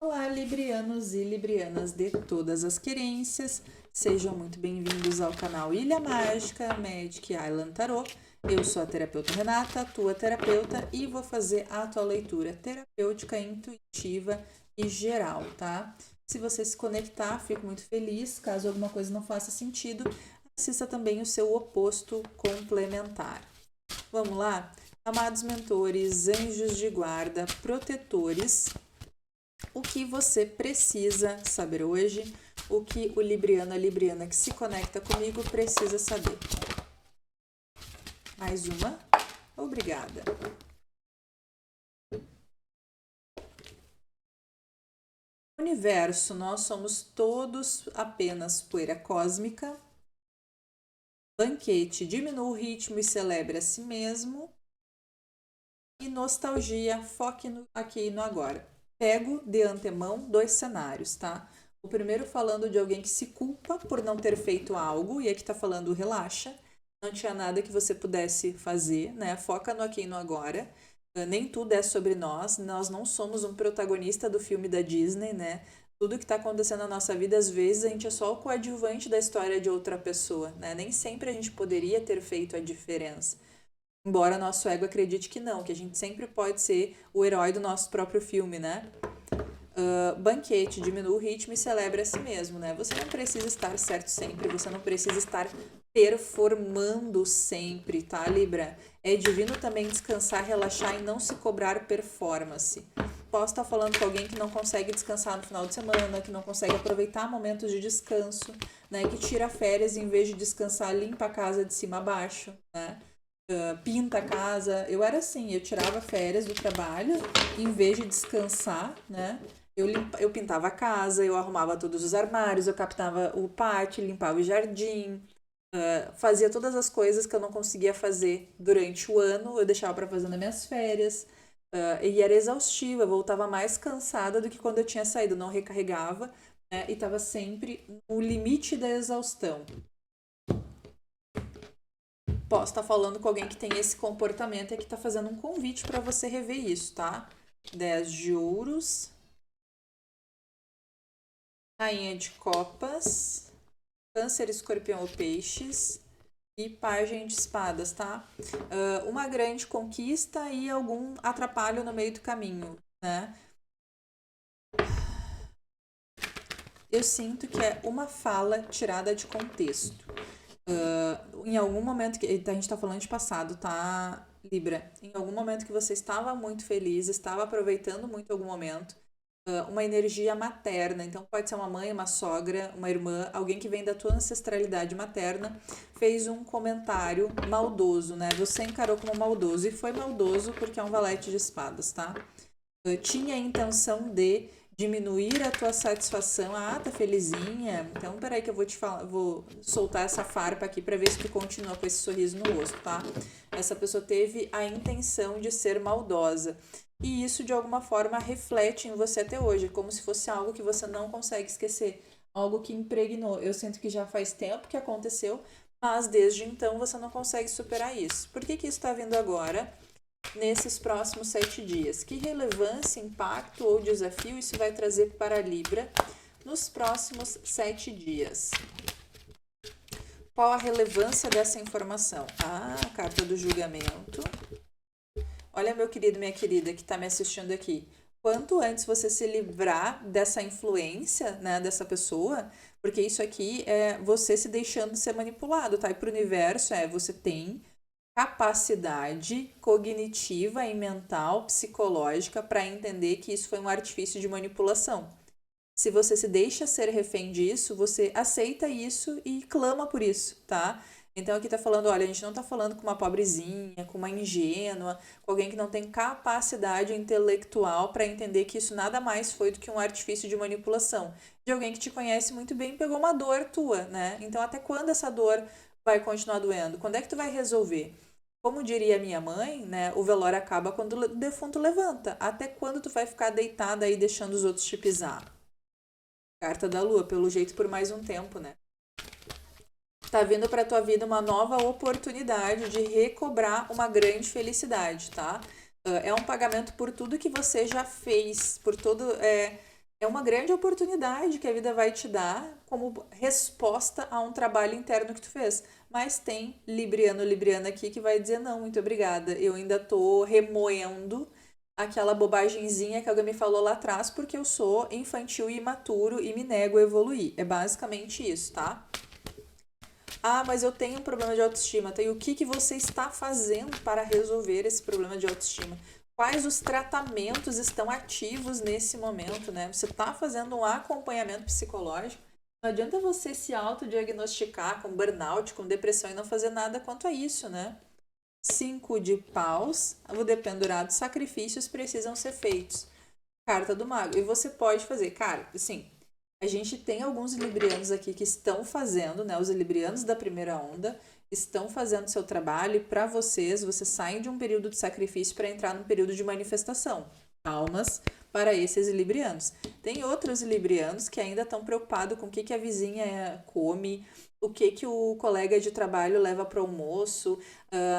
Olá, librianos e librianas de todas as querências, sejam muito bem-vindos ao canal Ilha Mágica Magic Island Tarot. Eu sou a terapeuta Renata, tua terapeuta, e vou fazer a tua leitura terapêutica, intuitiva e geral, tá? Se você se conectar, fico muito feliz. Caso alguma coisa não faça sentido, assista também o seu oposto complementar. Vamos lá? Amados mentores, anjos de guarda, protetores, o que você precisa saber hoje, o que o libriano, a libriana que se conecta comigo precisa saber. Mais uma. Obrigada. Universo, nós somos todos apenas poeira cósmica. Banquete, diminua o ritmo e celebre a si mesmo. E nostalgia, foque aqui e no agora. Pego de antemão 2 cenários, tá? O primeiro falando de alguém que se culpa por não ter feito algo, e aqui tá falando relaxa, não tinha nada que você pudesse fazer, né? Foca no aqui e no agora. Nem tudo é sobre nós não somos um protagonista do filme da Disney, né? Tudo que tá acontecendo na nossa vida, às vezes, a gente é só o coadjuvante da história de outra pessoa, né? Nem sempre a gente poderia ter feito a diferença. Embora nosso ego acredite que não, que a gente sempre pode ser o herói do nosso próprio filme, né? Banquete, diminua o ritmo e celebra a si mesmo, né? Você não precisa estar certo sempre, você não precisa estar performando sempre, tá, Libra? É divino também descansar, relaxar e não se cobrar performance. Posso estar falando com alguém que não consegue descansar no final de semana, que não consegue aproveitar momentos de descanso, né? Que tira férias e em vez de descansar, limpa a casa de cima a baixo, né? Pinta a casa. Eu era assim, eu tirava férias do trabalho, em vez de descansar, né? Eu pintava a casa, eu arrumava todos os armários, eu captava o pátio, limpava o jardim, fazia todas as coisas que eu não conseguia fazer durante o ano, eu deixava para fazer nas minhas férias. E era exaustiva, eu voltava mais cansada do que quando eu tinha saído, não recarregava, né? E estava sempre no limite da exaustão. Posso estar falando com alguém que tem esse comportamento e que está fazendo um convite para você rever isso, tá? 10 de ouros. Rainha de copas. Câncer, escorpião ou peixes. E pajem de espadas, tá? Uma grande conquista e algum atrapalho no meio do caminho, né? Eu sinto que é uma fala tirada de contexto. Em algum momento que a gente tá falando de passado, tá, Libra? Em algum momento que você estava muito feliz, estava aproveitando muito algum momento, uma energia materna, então pode ser uma mãe, uma sogra, uma irmã, alguém que vem da tua ancestralidade materna, fez um comentário maldoso, né? Você encarou como maldoso e foi maldoso porque é um valete de espadas, tá? Tinha a intenção de diminuir a tua satisfação. Ah, tá felizinha? Então, peraí que eu vou te falar, vou soltar essa farpa aqui pra ver se tu continua com esse sorriso no rosto, tá? Essa pessoa teve a intenção de ser maldosa. E isso, de alguma forma, reflete em você até hoje, como se fosse algo que você não consegue esquecer, algo que impregnou. Eu sinto que já faz tempo que aconteceu, mas desde então você não consegue superar isso. Por que isso tá vindo agora? Nesses próximos 7 dias. Que relevância, impacto ou desafio isso vai trazer para a Libra nos próximos 7 dias? Qual a relevância dessa informação? A carta do julgamento. Olha, meu querido, minha querida, que está me assistindo aqui. Quanto antes você se livrar dessa influência, né, dessa pessoa, porque isso aqui é você se deixando ser manipulado, tá? E para o universo você tem capacidade cognitiva e mental, psicológica, para entender que isso foi um artifício de manipulação. Se você se deixa ser refém disso, você aceita isso e clama por isso, tá? Então aqui tá falando, olha, a gente não tá falando com uma pobrezinha, com uma ingênua, com alguém que não tem capacidade intelectual para entender que isso nada mais foi do que um artifício de manipulação. De alguém que te conhece muito bem e pegou uma dor tua, né? Então até quando essa dor vai continuar doendo? Quando é que tu vai resolver? Como diria minha mãe, né? O velório acaba quando o defunto levanta. Até quando tu vai ficar deitada aí deixando os outros te pisar? Carta da Lua, pelo jeito por mais um tempo, né? Tá vindo pra tua vida uma nova oportunidade de recobrar uma grande felicidade, tá? É um pagamento por tudo que você já fez, por todo É uma grande oportunidade que a vida vai te dar como resposta a um trabalho interno que tu fez. Mas tem libriano, libriana aqui que vai dizer não, muito obrigada. Eu ainda tô remoendo aquela bobagenzinha que alguém me falou lá atrás porque eu sou infantil e imaturo e me nego a evoluir. É basicamente isso, tá? Ah, mas eu tenho um problema de autoestima. Tem o que que você está fazendo para resolver esse problema de autoestima? Quais os tratamentos estão ativos nesse momento, né? Você está fazendo um acompanhamento psicológico. Não adianta você se autodiagnosticar com burnout, com depressão e não fazer nada quanto a isso, né? 5 de paus, o dependurado, sacrifícios precisam ser feitos. Carta do mago. E você pode fazer, cara, assim, a gente tem alguns librianos aqui que estão fazendo, né? Os librianos da primeira onda estão fazendo seu trabalho e para vocês saem de um período de sacrifício para entrar num período de manifestação. Palmas para esses librianos. Tem outros librianos que ainda estão preocupados com o que a vizinha come, o que o colega de trabalho leva para o almoço,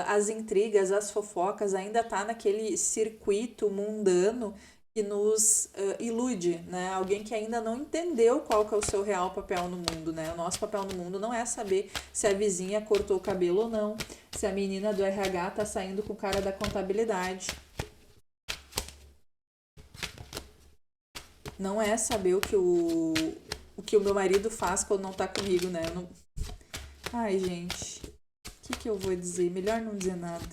as intrigas, as fofocas, ainda tá naquele circuito mundano que nos ilude, né? Alguém que ainda não entendeu qual que é o seu real papel no mundo, né? O nosso papel no mundo não é saber se a vizinha cortou o cabelo ou não, se a menina do RH tá saindo com o cara da contabilidade. Não é saber o que o meu marido faz quando não tá comigo, né? Eu não... Ai, gente, o que eu vou dizer? Melhor não dizer nada.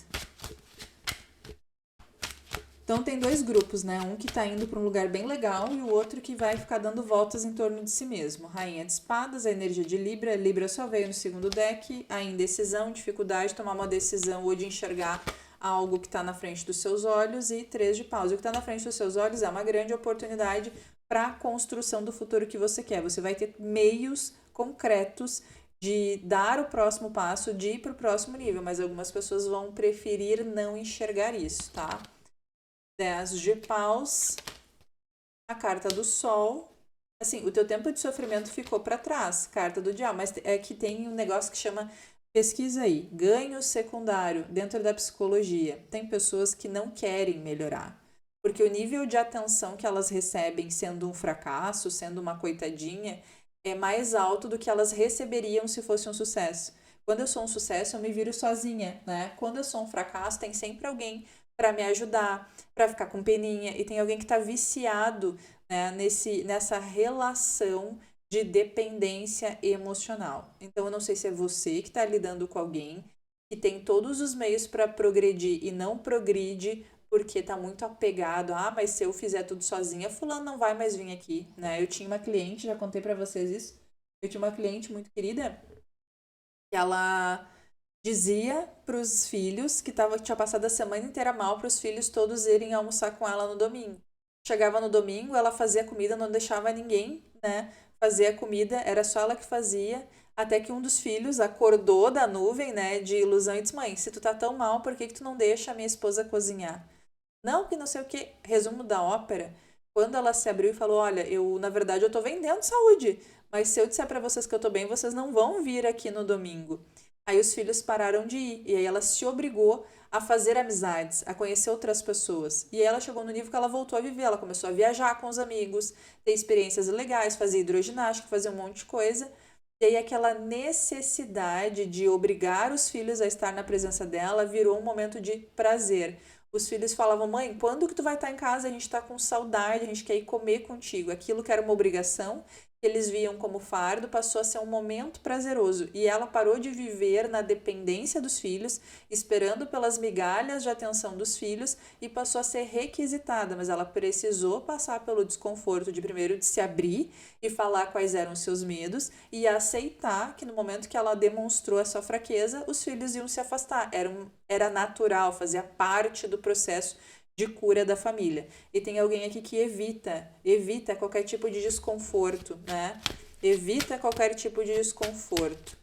Então tem dois grupos, né? Um que tá indo para um lugar bem legal e o outro que vai ficar dando voltas em torno de si mesmo. Rainha de espadas, a energia de Libra. Libra só veio no segundo deck. A indecisão, dificuldade de tomar uma decisão ou de enxergar algo que está na frente dos seus olhos. E 3 de paus. O que está na frente dos seus olhos é uma grande oportunidade para a construção do futuro que você quer. Você vai ter meios concretos de dar o próximo passo, de ir para o próximo nível. Mas algumas pessoas vão preferir não enxergar isso, tá? 10 de paus, a carta do sol. Assim, o teu tempo de sofrimento ficou para trás, carta do diabo, mas é que tem um negócio que chama, pesquisa aí, ganho secundário dentro da psicologia. Tem pessoas que não querem melhorar, porque o nível de atenção que elas recebem sendo um fracasso, sendo uma coitadinha, é mais alto do que elas receberiam se fosse um sucesso. Quando eu sou um sucesso, eu me viro sozinha, né? Quando eu sou um fracasso, tem sempre alguém para me ajudar, para ficar com peninha, e tem alguém que está viciado, né, nessa relação de dependência emocional. Então, eu não sei se é você que está lidando com alguém que tem todos os meios para progredir e não progride porque está muito apegado. Ah, mas se eu fizer tudo sozinha, fulano não vai mais vir aqui, né? Eu tinha uma cliente, já contei para vocês isso. Eu tinha uma cliente muito querida que ela dizia para os filhos que tinha passado a semana inteira mal para os filhos todos irem almoçar com ela no domingo. Chegava no domingo, ela fazia comida, não deixava ninguém, né, fazer a comida, era só ela que fazia, até que um dos filhos acordou da nuvem, né, de ilusão e disse: "Mãe, se tu tá tão mal, por que que tu não deixa a minha esposa cozinhar?" Não, que não sei o que. Resumo da ópera, quando ela se abriu e falou: "Olha, na verdade eu tô vendendo saúde, mas se eu disser para vocês que eu tô bem, vocês não vão vir aqui no domingo." Aí os filhos pararam de ir. E aí ela se obrigou a fazer amizades, a conhecer outras pessoas. E aí ela chegou no nível que ela voltou a viver. Ela começou a viajar com os amigos, ter experiências legais, fazer hidroginástica, fazer um monte de coisa. E aí aquela necessidade de obrigar os filhos a estar na presença dela virou um momento de prazer. Os filhos falavam: "Mãe, quando que tu vai estar em casa? A gente tá com saudade, a gente quer ir comer contigo." Aquilo que era uma obrigação, que eles viam como fardo, passou a ser um momento prazeroso. E ela parou de viver na dependência dos filhos, esperando pelas migalhas de atenção dos filhos, e passou a ser requisitada. Mas ela precisou passar pelo desconforto de primeiro de se abrir e falar quais eram os seus medos e aceitar que no momento que ela demonstrou a sua fraqueza, os filhos iam se afastar. Era natural, fazia parte do processo de cura da família. E tem alguém aqui que evita qualquer tipo de desconforto, né? Evita qualquer tipo de desconforto.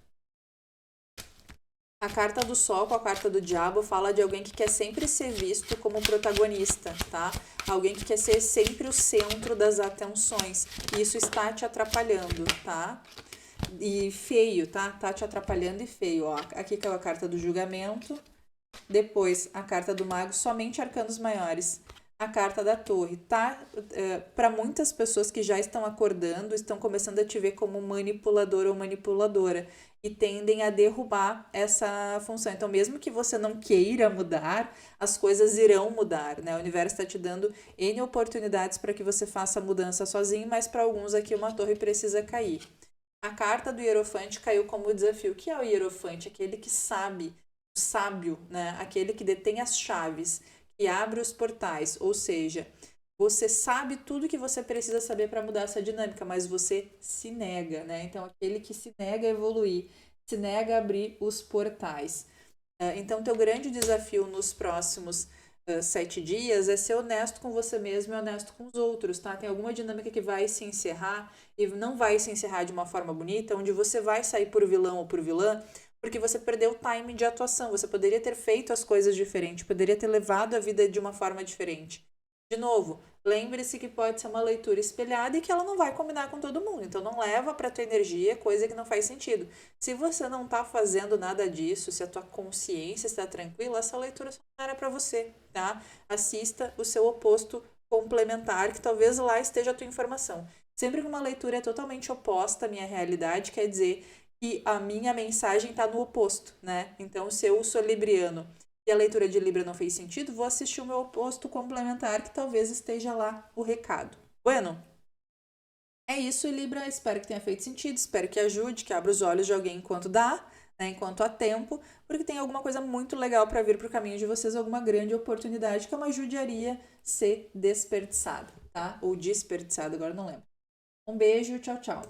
A carta do sol com a carta do diabo fala de alguém que quer sempre ser visto como protagonista, tá? Alguém que quer ser sempre o centro das atenções. E isso está te atrapalhando, tá? E feio, tá? Tá te atrapalhando e feio, ó. Aqui caiu a carta do julgamento. Depois, a carta do mago, somente arcanos maiores. A carta da torre tá para muitas pessoas que já estão acordando, estão começando a te ver como manipulador ou manipuladora e tendem a derrubar essa função. Então, mesmo que você não queira mudar, as coisas irão mudar, né? O universo está te dando N oportunidades para que você faça a mudança sozinho, mas para alguns aqui uma torre precisa cair. A carta do Hierofante caiu como desafio. O que é o Hierofante? Aquele que sabe, o sábio, né? Aquele que detém as chaves, que abre os portais. Ou seja, você sabe tudo que você precisa saber para mudar essa dinâmica, mas você se nega, né? Então, aquele que se nega a evoluir, se nega a abrir os portais. Então, teu grande desafio nos próximos 7 dias é ser honesto com você mesmo e honesto com os outros, tá? Tem alguma dinâmica que vai se encerrar e não vai se encerrar de uma forma bonita, onde você vai sair por vilão ou por vilã, porque você perdeu o time de atuação. Você poderia ter feito as coisas diferente, poderia ter levado a vida de uma forma diferente. De novo, lembre-se que pode ser uma leitura espelhada e que ela não vai combinar com todo mundo. Então não leva para tua energia coisa que não faz sentido. Se você não tá fazendo nada disso, se a tua consciência está tranquila, essa leitura só não era para você, tá? Assista o seu oposto complementar, que talvez lá esteja a tua informação. Sempre que uma leitura é totalmente oposta à minha realidade, quer dizer que a minha mensagem está no oposto, né? Então, se eu sou libriano e a leitura de Libra não fez sentido, vou assistir o meu oposto complementar, que talvez esteja lá o recado. Bueno, é isso, Libra. Espero que tenha feito sentido, espero que ajude, que abra os olhos de alguém enquanto dá, né, enquanto há tempo, porque tem alguma coisa muito legal para vir para o caminho de vocês, alguma grande oportunidade, que é uma judiaria ser desperdiçada, tá? Ou desperdiçada, agora não lembro. Um beijo, tchau, tchau.